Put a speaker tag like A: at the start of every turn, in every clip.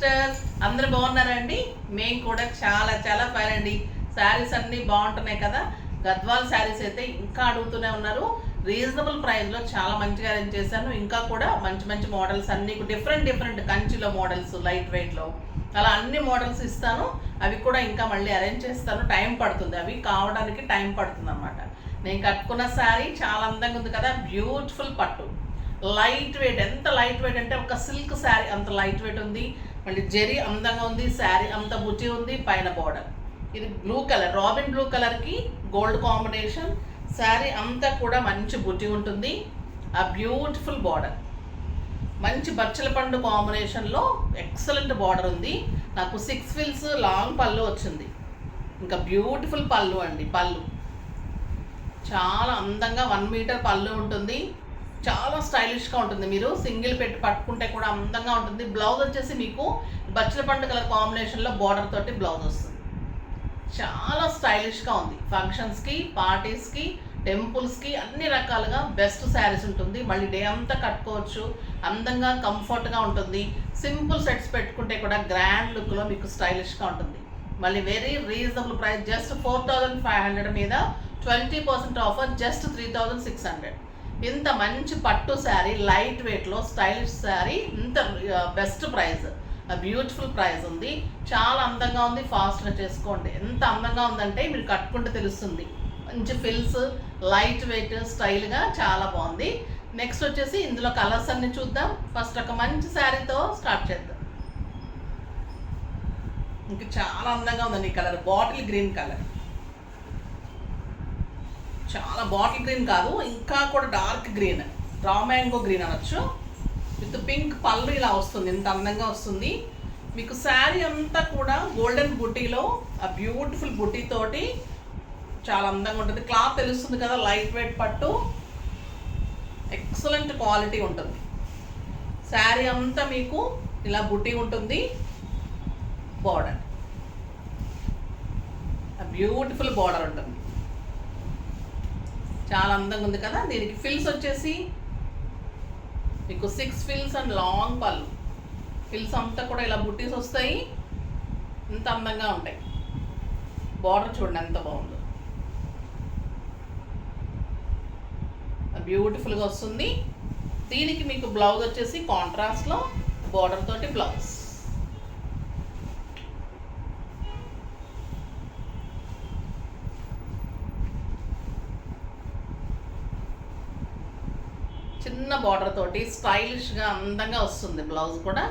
A: Sisters, అందరూ బాగున్నారండి? మేము కూడా చాలా చాలా ఫైన్ అండి. శారీస్ అన్నీ బాగుంటున్నాయి కదా. గద్వాల్ శారీస్ అయితే ఇంకా అడుగుతూనే ఉన్నారు. రీజనబుల్ ప్రైస్లో చాలా మంచిగా అరేంజ్ చేశాను. ఇంకా కూడా మంచి మంచి మోడల్స్ అన్నీ డిఫరెంట్ కంచిలో మోడల్స్, లైట్ వెయిట్లో అలా అన్ని మోడల్స్ ఇస్తాను. అవి కూడా ఇంకా మళ్ళీ అరేంజ్ చేస్తాను. టైం పడుతుంది, అవి కావడానికి టైం పడుతుంది అన్నమాట. నేను కట్టుకున్న శారీ చాలా అందంగా ఉంది కదా. బ్యూటిఫుల్ పట్టు, లైట్ వెయిట్. ఎంత లైట్ వెయిట్ అంటే ఒక సిల్క్ శారీ అంత లైట్ వెయిట్ ఉంది. మళ్ళీ జరీ అందంగా ఉంది. శారీ అంత బుట్టి ఉంది. పైన బోర్డర్ ఇది బ్లూ కలర్, రాబిన్ బ్లూ కలర్కి గోల్డ్ కాంబినేషన్. శారీ అంతా కూడా మంచి బుట్టి ఉంటుంది. ఆ బ్యూటిఫుల్ బార్డర్, మంచి బచ్చల పండు కాంబినేషన్లో ఎక్సలెంట్ బార్డర్ ఉంది. నాకు 6 ఫిల్స్ లాంగ్ పళ్ళు వచ్చింది. ఇంకా బ్యూటిఫుల్ పళ్ళు అండి. పళ్ళు చాలా అందంగా 1 మీటర్ పళ్ళు ఉంటుంది. చాలా స్టైలిష్గా ఉంటుంది. మీరు సింగిల్ పెట్టి పట్టుకుంటే కూడా అందంగా ఉంటుంది. బ్లౌజ్ వచ్చేసి మీకు బచ్చల పండు కలర్ కాంబినేషన్లో బార్డర్ తోటి బ్లౌజ్ వస్తుంది. చాలా స్టైలిష్గా ఉంది. ఫంక్షన్స్కి, పార్టీస్కి, టెంపుల్స్కి అన్ని రకాలుగా బెస్ట్ శారీస్ ఉంటుంది. మళ్ళీ డే అంతా కట్టుకోవచ్చు. అందంగా కంఫర్ట్గా ఉంటుంది. సింపుల్ సెట్స్ పెట్టుకుంటే కూడా గ్రాండ్ లుక్లో మీకు స్టైలిష్గా ఉంటుంది. మళ్ళీ వెరీ రీజనబుల్ ప్రైస్, జస్ట్ 4500 మీద 20% ఆఫర్, జస్ట్ 3600. ఇంత మంచి పట్టు శారీ, లైట్ వెయిట్లో స్టైలిష్ శారీ, ఇంత బెస్ట్ ప్రైస్, బ్యూటిఫుల్ ప్రైస్ ఉంది. చాలా అందంగా ఉంది. ఫాస్ట్గా చేసుకోండి. ఎంత అందంగా ఉందంటే మీరు కట్టుకుంటే తెలుస్తుంది. మంచి ఫిల్స్, లైట్ వెయిట్, స్టైల్గా చాలా బాగుంది. నెక్స్ట్ వచ్చేసి ఇందులో కలర్స్ అన్ని చూద్దాం. ఫస్ట్ ఒక మంచి శారీతో స్టార్ట్ చేద్దాం. ఇంక చాలా అందంగా ఉందండి ఈ కలర్, బాటిల్ గ్రీన్ కలర్. చాలా బాటిల్ గ్రీన్ కాదు, ఇంకా కూడా dark green, raw mango green అనొచ్చు. విత్ పింక్ పళ్ళు ఇలా వస్తుంది. ఇంత అందంగా వస్తుంది. మీకు శారీ అంతా కూడా గోల్డెన్ బుట్టీలో ఆ బ్యూటిఫుల్ బుట్టీ తోటి చాలా అందంగా ఉంటుంది. క్లాత్ తెలుస్తుంది కదా, లైట్ వెయిట్ పట్టు, ఎక్సలెంట్ క్వాలిటీ ఉంటుంది. శారీ అంతా మీకు ఇలా బుట్టీ ఉంటుంది. బార్డర్ బ్యూటిఫుల్ బార్డర్ ఉంటుంది. చాలా అందంగా ఉంది కదా. దీనికి ఫిల్స్ వచ్చేసి మీకు 6 ఫిల్స్ అండ్ లాంగ్ పళ్ళు. ఫిల్స్ అంతా కూడా ఇలా బుట్టీస్ వస్తాయి. ఇంత అందంగా ఉంటాయి. బార్డర్ చూడండి ఎంత బాగుందో, బ్యూటిఫుల్గా వస్తుంది. దీనికి మీకు బ్లౌజ్ వచ్చేసి కాంట్రాస్ట్లో బార్డర్ తోటి బ్లౌజ్. చిన్న బార్డర్ తోటి స్టైలిష్గా అందంగా వస్తుంది. బ్లౌజ్ కూడా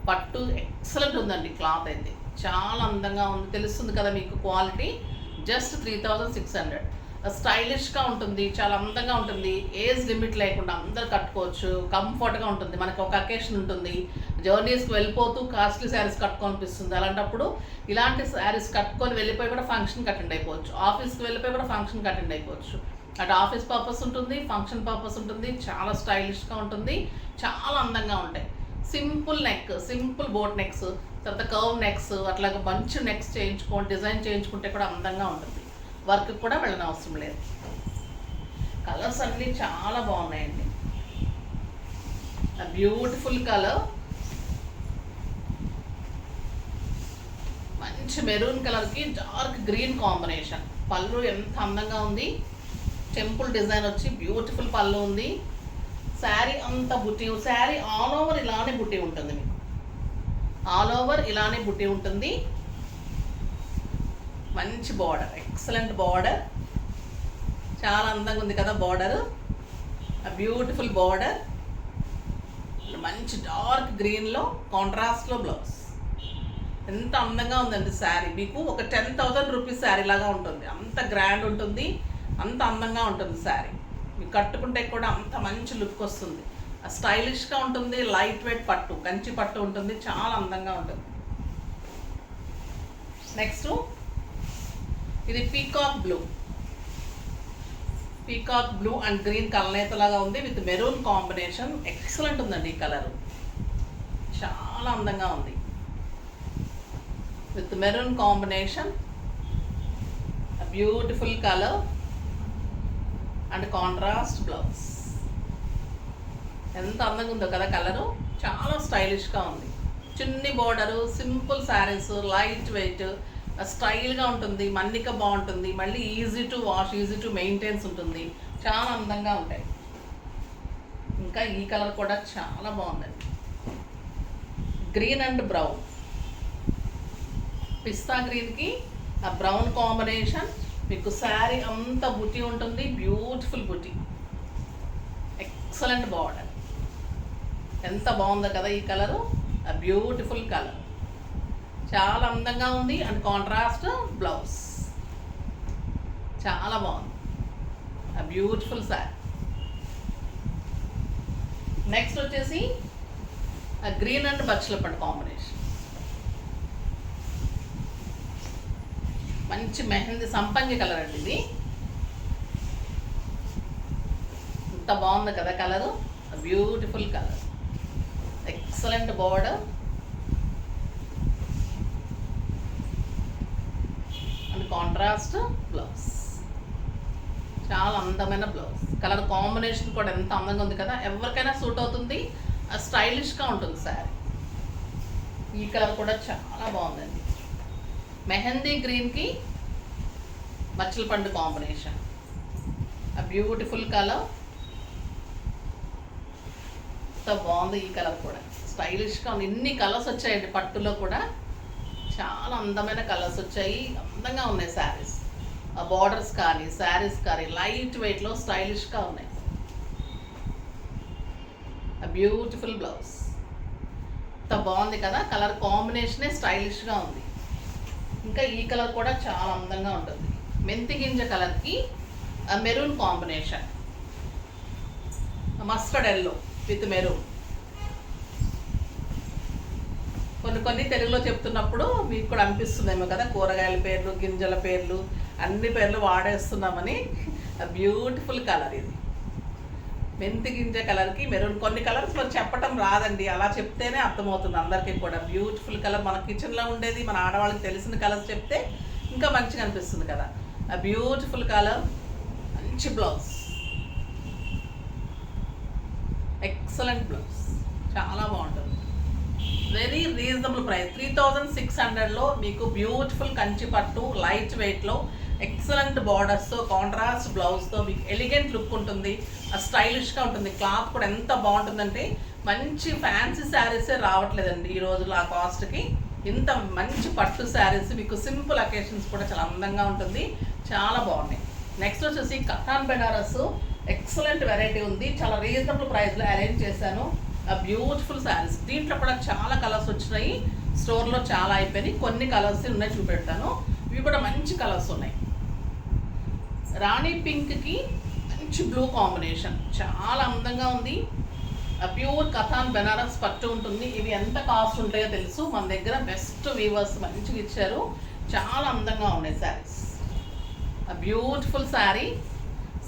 A: పట్టు ఎక్సలెంట్ ఉందండి. క్లాత్ అయితే చాలా అందంగా ఉంది. తెలుస్తుంది కదా మీకు క్వాలిటీ. జస్ట్ 3600. స్టైలిష్గా ఉంటుంది. చాలా అందంగా ఉంటుంది. ఏజ్ లిమిట్ లేకుండా అందరు కట్టుకోవచ్చు. కంఫర్ట్గా ఉంటుంది. మనకి ఒక అకేషన్ ఉంటుంది. జర్నీస్కి వెళ్ళిపోతూ కాస్ట్లీ శారీస్ కట్టుకోనిపిస్తుంది. అలాంటప్పుడు ఇలాంటి శారీస్ కట్టుకొని వెళ్ళిపోయి కూడా ఫంక్షన్కి అటెండ్ అయిపోవచ్చు. ఆఫీస్కి వెళ్ళిపోయి కూడా ఫంక్షన్కి అటెండ్ అయిపోవచ్చు. అటు ఆఫీస్ పర్పస్ ఉంటుంది, ఫంక్షన్ పర్పస్ ఉంటుంది. చాలా స్టైలిష్గా ఉంటుంది. చాలా అందంగా ఉంటాయి. Simple neck, simple boat necks, తర్వాత కర్వ్ నెక్స్, అట్లాగే మంచి నెక్స్ చేయించుకోండి. డిజైన్ చేయించుకుంటే కూడా అందంగా ఉంటుంది. వర్క్ కూడా వెళ్ళని అవసరం లేదు. కలర్స్ అన్నీ చాలా బాగున్నాయండి. బ్యూటిఫుల్ కలర్, మంచి మెరూన్ కలర్కి డార్క్ గ్రీన్ కాంబినేషన్. పళ్ళు ఎంత అందంగా ఉంది. టెంపుల్ డిజైన్ వచ్చి బ్యూటిఫుల్ పళ్ళు ఉంది. శారీ అంతా బుట్టి. శారీ ఆల్ ఓవర్ ఇలానే బుట్టి ఉంటుంది. మీకు ఆల్ ఓవర్ ఇలానే బుట్టి ఉంటుంది. మంచి బార్డర్, ఎక్సలెంట్ బార్డర్. చాలా అందంగా ఉంది కదా బార్డర్. బ్యూటిఫుల్ బార్డర్, మంచి డార్క్ గ్రీన్లో కాంట్రాస్ట్లో బ్లౌజ్. ఎంత అందంగా ఉందండి శారీ. మీకు ఒక 10,000 రూపీస్ శారీ లాగా ఉంటుంది. అంత గ్రాండ్ ఉంటుంది. అంత అందంగా ఉంటుంది శారీ. మీకు కట్టుకుంటే కూడా అంత మంచి లుక్ వస్తుంది. స్టైలిష్గా ఉంటుంది. లైట్ వెయిట్ పట్టు, కంచి పట్టు ఉంటుంది. చాలా అందంగా ఉంటుంది. నెక్స్ట్ ఇది peacock blue. Peacock blue and green కలనేతలాగా ఉంది. With maroon combination. ఎక్సలెంట్ ఉందండి ఈ కలర్. చాలా అందంగా ఉంది. With maroon combination, beautiful colour and contrast blouse. ఎంత అందంగా ఉందో కదా కలరు. చాలా స్టైలిష్గా ఉంది. చిన్ని border, simple saris, light weight, స్టైల్గా ఉంటుంది, మన్నిక బాగుంటుంది, మళ్ళీ easy to wash, easy to maintains ఉంటుంది, చాలా అందంగా ఉంటాయి. ఇంకా ఈ కలర్ కూడా చాలా బాగుందండి, గ్రీన్ అండ్ బ్రౌన్, పిస్తా గ్రీన్కి ఆ బ్రౌన్ కాంబినేషన్. మీకు శారీ అంతా బుటీ ఉంటుంది, బ్యూటిఫుల్ బుటీ, ఎక్సలెంట్ బార్డర్. ఎంత బాగుందో కదా ఈ కలరు, ఆ బ్యూటిఫుల్ కలర్, చాలా అందంగా ఉంది. అండ్ కాంట్రాస్ట్ బ్లౌజ్ చాలా బాగుంది, ఆ బ్యూటిఫుల్ శారీ. నెక్స్ట్ వచ్చేసి ఆ గ్రీన్ అండ్ బచ్చల పట్టు కాంబినేషన్, మంచి మెహందీ సంపంగి కలర్ అండి ఇది. ఎంత బాగుంది కదా colour, beautiful colour, excellent border and contrast blouse, చాలా అందమైన బ్లౌజ్. కలర్ కాంబినేషన్ కూడా ఎంత అందంగా ఉంది కదా, ఎవరికైనా సూట్ అవుతుంది, స్టైలిష్గా ఉంటుంది శారీ. ఈ కలర్ కూడా చాలా బాగుందండి, మెహందీ గ్రీన్కి మచ్చల పండు కాంబినేషన్, ఆ బ్యూటిఫుల్ కలర్. ఎంత బాగుంది ఈ కలర్ కూడా, స్టైలిష్గా ఉంది. ఇన్ని కలర్స్ వచ్చాయండి పట్టులో కూడా, చాలా అందమైన కలర్స్ వచ్చాయి, అందంగా ఉన్నాయి శారీస్. ఆ బార్డర్స్ కానీ శారీస్ కానీ లైట్ వెయిట్లో స్టైలిష్గా ఉన్నాయి. ఆ బ్యూటిఫుల్ బ్లౌజ్ ఎంత బాగుంది కదా, కలర్ కాంబినేషనే స్టైలిష్గా ఉంది. ఇంకా ఈ కలర్ కూడా చాలా అందంగా ఉంటుంది, మెంతి గింజ కలర్కి maroon combination, mustard yellow with maroon. కొన్ని తెలుగులో చెప్తున్నప్పుడు మీకు కూడా అనిపిస్తుందేమో కదా, కూరగాయల పేర్లు, గింజల పేర్లు, అన్ని పేర్లు వాడేస్తున్నామని. బ్యూటిఫుల్ కలర్ ఇది, మెంతి గింజ కలర్కి మెరూన్. కొన్ని కలర్స్ మరి చెప్పటం రాదండి, అలా చెప్తేనే అర్థమవుతుంది అందరికీ కూడా. బ్యూటిఫుల్ కలర్, మన కిచెన్లో ఉండేది, మన ఆడవాళ్ళకి తెలిసిన కలర్స్ చెప్తే ఇంకా మంచిగా అనిపిస్తుంది కదా. ఆ బ్యూటిఫుల్ కలర్, మంచి బ్లౌజ్, ఎక్సలెంట్ బ్లౌజ్, చాలా బాగుంటుంది. వెరీ రీజనబుల్ ప్రైస్, 3600లో మీకు బ్యూటిఫుల్ కంచి పట్టు, లైట్ వెయిట్లో, ఎక్సలెంట్ బార్డర్స్తో, కాంట్రాస్ట్ బ్లౌజ్తో మీకు ఎలిగెంట్ లుక్ ఉంటుంది, స్టైలిష్గా ఉంటుంది. క్లాత్ కూడా ఎంత బాగుంటుందంటే మంచి ఫ్యాన్సీ శారీసే రావట్లేదండి ఈ రోజుల్లో ఆ కాస్ట్కి. ఇంత మంచి పట్టు శారీస్ మీకు సింపుల్ అకేషన్స్ కూడా చాలా అందంగా ఉంటుంది, చాలా బాగున్నాయి. నెక్స్ట్ వచ్చేసి కథాన్ బెనారస్, ఎక్సలెంట్ వెరైటీ ఉంది, చాలా రీజనబుల్ ప్రైస్లో అరేంజ్ చేశాను. ఆ బ్యూటిఫుల్ శారీస్, దీంట్లో కూడా చాలా కలర్స్ వచ్చినాయి, స్టోర్లో చాలా అయిపోయినాయి, కొన్ని కలర్స్ ఉన్నాయి చూపెడతాను. ఇవి కూడా మంచి కలర్స్ ఉన్నాయి. రాణి పింక్కి మంచి బ్లూ కాంబినేషన్, చాలా అందంగా ఉంది. ప్యూర్ కథాన్ బెనారస్ పట్టు ఉంటుంది. ఇవి ఎంత కాస్ట్ ఉంటాయో తెలుసు, మన దగ్గర బెస్ట్ వీవర్స్ మంచిగా ఇచ్చారు, చాలా అందంగా ఉన్నాయి saris. Beautiful sari,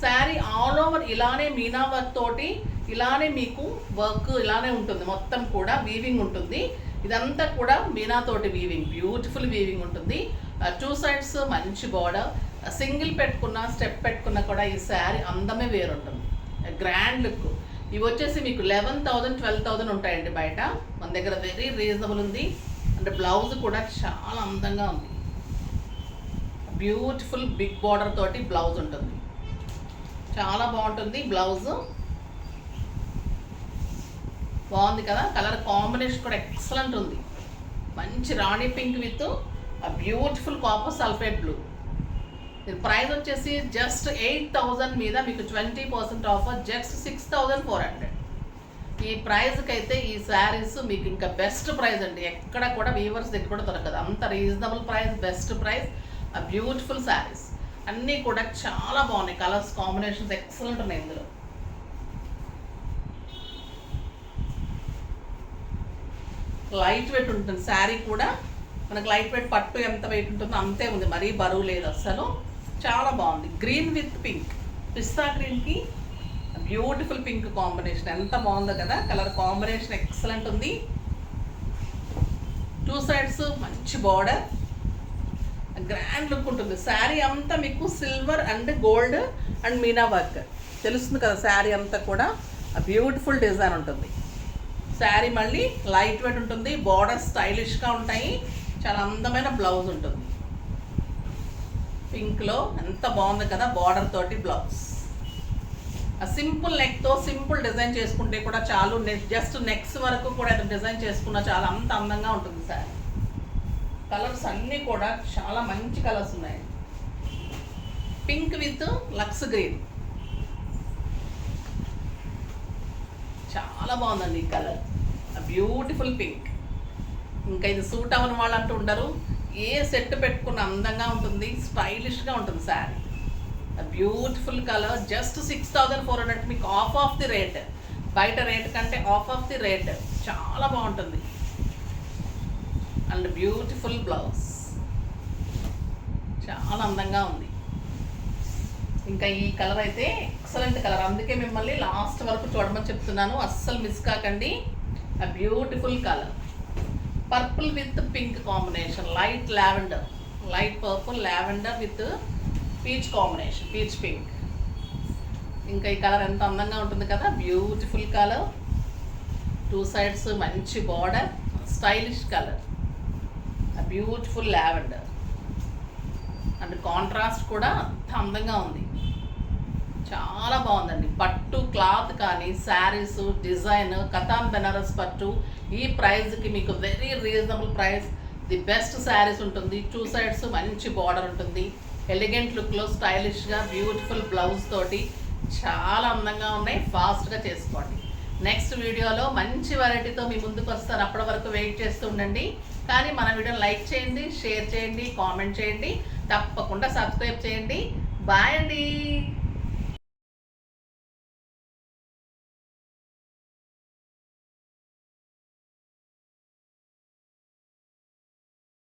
A: sari all over ఇలానే మీనా వర్క్ తోటి, ఇలానే మీకు వర్క్ ఇలానే ఉంటుంది, మొత్తం కూడా వీవింగ్ ఉంటుంది. ఇదంతా కూడా మీనా తోటి వీవింగ్, బ్యూటిఫుల్ వీవింగ్ ఉంటుంది. 2 సైడ్స్ మంచి బార్డర్, సింగిల్ పెట్టుకున్న, స్టెప్ పెట్టుకున్న కూడా ఈ శారీ అందమే వేరుంటుంది, గ్రాండ్ లుక్. ఇవి వచ్చేసి మీకు 11,000 12,000 ఉంటాయండి బయట, మన దగ్గర వెరీ రీజనబుల్ ఉంది. అంటే బ్లౌజ్ కూడా చాలా అందంగా ఉంది, బ్యూటిఫుల్ బిగ్ బార్డర్ తోటి బ్లౌజ్ ఉంటుంది, చాలా బాగుంటుంది బ్లౌజ్. బాగుంది కదా, కలర్ కాంబినేషన్ కూడా ఎక్సలెంట్ ఉంది, మంచి rani pink with beautiful copper sulphate blue. దీని ప్రైస్ వచ్చేసి జస్ట్ 8,000 మీద మీకు 20% ఆఫర్, జస్ట్ 6,400. ఈ ప్రైస్కి అయితే ఈ శారీస్ మీకు ఇంకా బెస్ట్ ప్రైస్ అండి, ఎక్కడ కూడా వీవర్స్ దగ్గర కూడా దొరకదు, అంత రీజనబుల్ ప్రైస్, బెస్ట్ ప్రైస్. ఆ బ్యూటిఫుల్ శారీస్ అన్నీ కూడా చాలా బాగున్నాయి, కలర్స్ కాంబినేషన్స్ ఎక్సలెంట్ ఉన్నాయి ఇందులో. లైట్ వెయిట్ ఉంటుంది శారీ కూడా, మనకు లైట్ వెయిట్ పట్టు ఎంత వెయిట్ ఉంటుందో అంతే ఉంది, మరీ బరువు లేదు అస్సలు, చాలా బాగుంది. గ్రీన్ విత్ పింక్, పిస్తా గ్రీన్కి బ్యూటిఫుల్ పింక్ కాంబినేషన్, ఎంత బాగుందో కదా, కలర్ కాంబినేషన్ ఎక్సలెంట్ ఉంది. 2 సైడ్స్ మంచి బార్డర్, గ్రాండ్ లుక్ ఉంటుంది. శారీ అంతా మీకు silver and gold and Meena work తెలుస్తుంది కదా, శారీ అంతా కూడా బ్యూటిఫుల్ డిజైన్ ఉంటుంది. శారీ మళ్ళీ లైట్ వెయిట్ ఉంటుంది, బార్డర్ స్టైలిష్గా ఉంటాయి, చాలా అందమైన బ్లౌజ్ ఉంటుంది. పింక్లో ఎంత బాగుంది కదా బార్డర్ తోటి బ్లౌజ్. ఆ సింపుల్ నెక్తో సింపుల్ డిజైన్ చేసుకుంటే కూడా చాలు, జస్ట్ నెక్స్ వరకు కూడా డిజైన్ చేసుకున్నా చాలా అంత అందంగా ఉంటుంది సార్. కలర్స్ అన్నీ కూడా చాలా మంచి కలర్స్ ఉన్నాయి. పింక్ విత్ లక్స్ గ్రీన్ చాలా బాగుందండి ఈ కలర్, బ్యూటిఫుల్ పింక్. ఇంకా ఇది సూట్ అవ్వని వాళ్ళు అంటూ ఉండరు, ఏ సెట్ పెట్టుకున్న అందంగా ఉంటుంది, స్టైలిష్గా ఉంటుంది శారీ. బ్యూటిఫుల్ కలర్, జస్ట్ 6400 మీకు ఆఫ్ ది రేట్, బయట రేట్ కంటే ఆఫ్ ది రేట్, చాలా బాగుంటుంది. అండ్ బ్యూటిఫుల్ బ్లౌజ్, చాలా అందంగా ఉంది. ఇంకా ఈ కలర్ అయితే ఎక్సలెంట్ కలర్, అందుకే మిమ్మల్ని లాస్ట్ వరకు చూడమని చెప్తున్నాను, అస్సలు మిస్ కాకండి. ఆ beautiful colour, purple with pink combination, light lavender, light purple lavender with peach combination, peach pink. ఇంకా ఈ కలర్ ఎంత అందంగా ఉంటుంది కదా, బ్యూటిఫుల్ కలర్, 2 సైడ్స్ మంచి border, stylish colour, beautiful lavender. And contrast కూడా అంత అందంగా ఉంది, చాలా బాగుందండి. పట్టు క్లాత్ కానీ శారీస్ డిజైన్, కతాన్ బెనారస్ పట్టు, ఈ ప్రైస్కి మీకు very reasonable price, the best saris ఉంటుంది. 2 సైడ్స్ మంచి బార్డర్ ఉంటుంది, ఎలిగెంట్ లుక్లో స్టైలిష్గా బ్యూటిఫుల్ బ్లౌజ్ తోటి చాలా అందంగా ఉన్నాయి. ఫాస్ట్గా చేసుకోండి. నెక్స్ట్ వీడియోలో మంచి వెరైటీతో మీ ముందుకు వస్తాను, అప్పటి వరకు వెయిట్ చేస్తూ ఉండండి. కానీ మన వీడియోని లైక్ చేయండి, షేర్ చేయండి, కామెంట్ చేయండి, తప్పకుండా సబ్స్క్రైబ్ చేయండి. బాయ్ అండి.